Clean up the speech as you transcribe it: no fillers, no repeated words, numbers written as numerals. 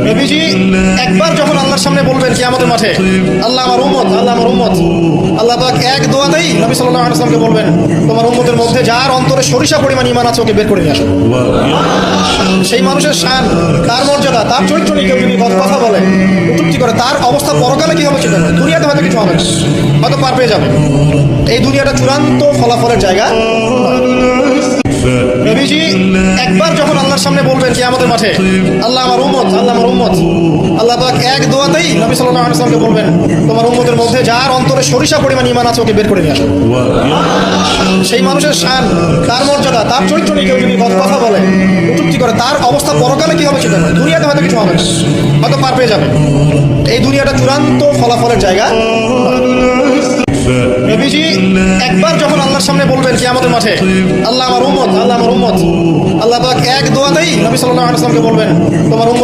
নবীজি একবার যখন আল্লাহর সামনে বলবেন কিয়ামতের মাঠে, আল্লাহ আমার উম্মত, আল্লাহ আমার উম্মত, আল্লাহ পাক এক দোয়াতেই নবী সাল্লাল্লাহু আলাইহি ওয়াসাল্লামকে বলবেন, তোমার উম্মতের মধ্যে যার অন্তরে সরিষা পরিমাণ ঈমান আছে ওকে বের করে নিয়ে আসো। সেই মানুষের শান, তার মর্যাদা, তার চরিত্র নিয়ে কেউ যদি কথা বলে, কটূক্তি করে, তার অবস্থা পরকালে কি হবে সেটা নয়। দুনিয়াতে হয়তো কিছু হবে না, হয়তো পার পেয়ে যাবে। এই দুনিয়াটা চূড়ান্ত ফলাফলের জায়গা। নবীজি একবার যখন আল্লাহর সামনে বলবেন কিয়ামতের মাঠে, আল্লাহ আমার উম্মত, আল্লাহ আমার উম্মত, আল্লাহ পাক এক দোয়াতেই নবী সাল্লাল্লাহু আলাইহি ওয়াসাল্লামকে বলবেন, তোমার উম্মতের মধ্যে যার অন্তরে সরিষা পরিমাণ ঈমান আছে ওকে বের করে নিয়ে আসো। সেই মানুষের শান, তার মর্যাদা, তার চরিত্র নিয়ে কেউ যদি কথা বলে, কটূক্তি করে, তার অবস্থা পরকালে কি হবে সেটা নয়। দুনিয়াতে হয়তো কিছু হবে না, হয়তো পার পেয়ে যাবে। এই দুনিয়াটা চূড়ান্ত ফলাফলের জায়গা। নবীজি একবার যখন আল্লাহর সামনে বলবেন কিয়ামতের মাঠে, আল্লাহ আমার উম্মত, আল্লাহ আমার উম্মত, আল্লাহ পাক এক দোয়াতেই নবী সাল্লাল্লাহু আলাইহি ওয়াসাল্লামকে বলবেন, তোমার উম্মতের